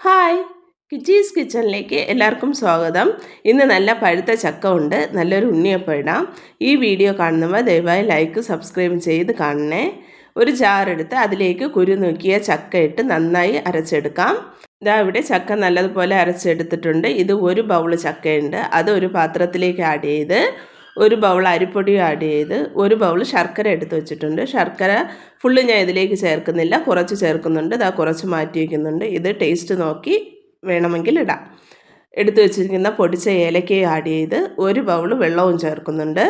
Hi, കിച്ചീസ് കിച്ചണിലേക്ക് എല്ലാവർക്കും സ്വാഗതം. ഇന്ന് നല്ല പഴുത്ത ചക്ക ഉണ്ട്, നല്ലൊരു ഉണ്ണിയപ്പം ഇടാം. ഈ വീഡിയോ കാണുന്നവർ ദയവായി ലൈക്ക് സബ്സ്ക്രൈബ് ചെയ്ത് കാണണേ. ഒരു ജാറെടുത്ത് അതിലേക്ക് കുരു നീക്കിയ ചക്ക ഇട്ട് നന്നായി അരച്ചെടുക്കാം. ഇതാ ഇവിടെ ചക്ക നല്ലതുപോലെ അരച്ചെടുത്തിട്ടുണ്ട്. ഇത് ഒരു ബൗൾ ചക്കയുണ്ട്, അത് ഒരു പാത്രത്തിലേക്ക് ആഡ് ചെയ്ത് ഒരു ബൗൾ അരിപ്പൊടിയും ആഡ് ചെയ്ത് ഒരു ബൗൾ ശർക്കര എടുത്ത് വെച്ചിട്ടുണ്ട്. ശർക്കര ഫുള്ള് ഞാൻ ഇതിലേക്ക് ചേർക്കുന്നില്ല, കുറച്ച് ചേർക്കുന്നുണ്ട്. ഇതാ കുറച്ച് മാറ്റി വയ്ക്കുന്നുണ്ട്. ഇത് ടേസ്റ്റ് നോക്കി വേണമെങ്കിൽ ഇടാം. എടുത്തു വെച്ചിരിക്കുന്ന പൊടിച്ച ഏലക്കയും ആഡ് ചെയ്ത് ഒരു ബൗൾ വെള്ളവും ചേർക്കുന്നുണ്ട്.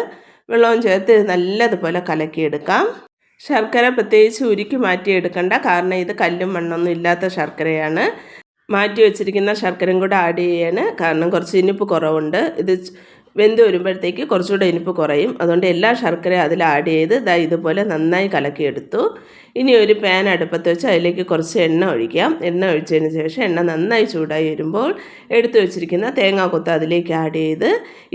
വെള്ളവും ചേർത്ത് നല്ലതുപോലെ കലക്കിയെടുക്കാം. ശർക്കര പ്രത്യേകിച്ച് ഉരുക്കി മാറ്റിയെടുക്കണ്ട, കാരണം ഇത് കല്ലും മണ്ണൊന്നും ഇല്ലാത്ത ശർക്കരയാണ്. മാറ്റി വെച്ചിരിക്കുന്ന ശർക്കരയും കൂടെ ആഡ് ചെയ്യാണ്, കാരണം കുറച്ച് ഇനിപ്പ് കുറവുണ്ട്. ഇത് വെന്ത് വരുമ്പോഴത്തേക്ക് കുറച്ചുകൂടെ ഇനിപ്പ് കുറയും. അതുകൊണ്ട് എല്ലാ ശർക്കരയും അതിൽ ആഡ് ചെയ്ത് ഇതുപോലെ നന്നായി കലക്കിയെടുത്തു. ഇനി ഒരു പാൻ അടുപ്പത്ത് വെച്ച് അതിലേക്ക് കുറച്ച് എണ്ണ ഒഴിക്കാം. എണ്ണ ഒഴിച്ചതിന് ശേഷം എണ്ണ നന്നായി ചൂടായി വരുമ്പോൾ എടുത്തു വെച്ചിരിക്കുന്ന തേങ്ങാക്കൊത്ത് അതിലേക്ക് ആഡ് ചെയ്ത്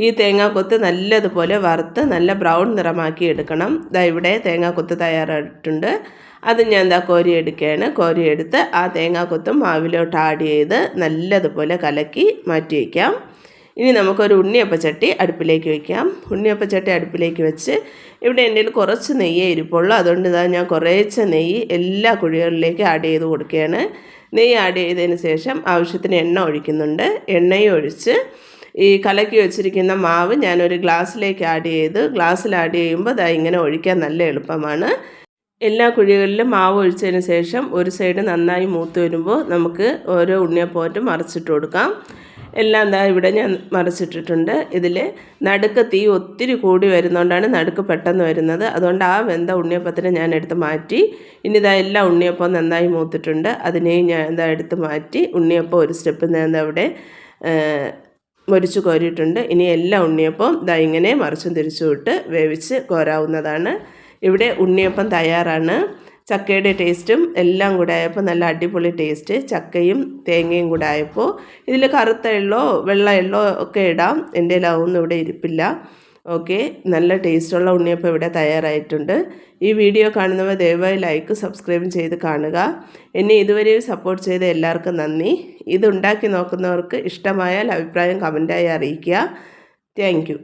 ഈ തേങ്ങാക്കൊത്ത് നല്ലതുപോലെ വറുത്ത് നല്ല ബ്രൗൺ നിറമാക്കി എടുക്കണം. ഇവിടെ തേങ്ങാക്കൊത്ത് തയ്യാറായിട്ടുണ്ട്. അത് ഞാൻ കോരിയെടുക്കുകയാണ്. കോരിയെടുത്ത് ആ തേങ്ങാക്കൊത്തും മാവിലോട്ട് ആഡ് ചെയ്ത് നല്ലതുപോലെ കലക്കി മാറ്റി വയ്ക്കാം. ഇനി നമുക്കൊരു ഉണ്ണിയപ്പച്ചട്ടി അടുപ്പിലേക്ക് വയ്ക്കാം. ഉണ്ണിയപ്പച്ചട്ടി അടുപ്പിലേക്ക് വെച്ച് ഇവിടെ എൻ്റെ കയ്യിൽ കുറച്ച് നെയ്യേ ഇരിപ്പുള്ളൂ. അതുകൊണ്ട് ഞാൻ കുറേശ്ശെ നെയ്യ് എല്ലാ കുഴികളിലേക്ക് ആഡ് ചെയ്ത് കൊടുക്കുകയാണ്. നെയ്യ് ആഡ് ചെയ്തതിന് ശേഷം ആവശ്യത്തിന് എണ്ണ ഒഴിക്കുന്നുണ്ട്. എണ്ണയും ഒഴിച്ച് ഈ കലക്കി വെച്ചിരിക്കുന്ന മാവ് ഞാനൊരു ഗ്ലാസ്സിലേക്ക് ആഡ് ചെയ്ത് ഗ്ലാസ്സിൽ ആഡ് ചെയ്യുമ്പോൾ ഇങ്ങനെ ഒഴിക്കാൻ നല്ല എളുപ്പമാണ്. എല്ലാ കുഴികളിലും മാവ് ഒഴിച്ചതിന് ശേഷം ഒരു സൈഡ് നന്നായി മൂത്ത് വരുമ്പോൾ നമുക്ക് ഓരോ ഉണ്ണിയപ്പമായിട്ട് മറിച്ചിട്ട് കൊടുക്കാം. എല്ലാം ഇവിടെ ഞാൻ മറിച്ചിട്ടിട്ടുണ്ട്. ഇതിൽ നടുക്ക് തീ ഒത്തിരി കൂടി വരുന്നതുകൊണ്ടാണ് നടുക്ക് പെട്ടെന്ന് വരുന്നത്. അതുകൊണ്ട് ആ വെന്ത ഉണ്ണിയപ്പത്തിന് ഞാൻ എടുത്ത് മാറ്റി. ഇനി എല്ലാ ഉണ്ണിയപ്പവും നന്നായി മൂത്തിട്ടുണ്ട്. അതിനെയും ഞാൻ എടുത്ത് മാറ്റി. ഉണ്ണിയപ്പം ഒരു സ്റ്റെപ്പ് ഞാൻ അവിടെ മൊരിച്ച് കോരിയിട്ടുണ്ട്. ഇനി എല്ലാ ഉണ്ണിയപ്പവും ഇങ്ങനെ മറിച്ചും തിരിച്ചും ഇട്ട് വേവിച്ച് കോരാവുന്നതാണ്. ഇവിടെ ഉണ്ണിയപ്പം തയ്യാറാണ്. ചക്കയുടെ ടേസ്റ്റും എല്ലാം കൂടെ ആയപ്പോൾ നല്ല അടിപൊളി ടേസ്റ്റ്. ചക്കയും തേങ്ങയും കൂടെ ആയപ്പോൾ ഇതിൽ കറുത്ത എള്ളോ വെള്ള എള്ളോ ഒക്കെ ഇടാം. എൻ്റെ അതൊന്നും ഇവിടെ ഇരിപ്പില്ല. ഓക്കെ, നല്ല ടേസ്റ്റുള്ള ഉണ്ണിയപ്പം ഇവിടെ തയ്യാറായിട്ടുണ്ട്. ഈ വീഡിയോ കാണുന്നവർ ദയവായി ലൈക്ക് സബ്സ്ക്രൈബ് ചെയ്ത് കാണുക. എന്നെ ഇതുവരെ സപ്പോർട്ട് ചെയ്ത എല്ലാവർക്കും നന്ദി. ഇതുണ്ടാക്കി നോക്കുന്നവർക്ക് ഇഷ്ടമായാൽ അഭിപ്രായം കമൻറ്റായി അറിയിക്കുക. Thank you.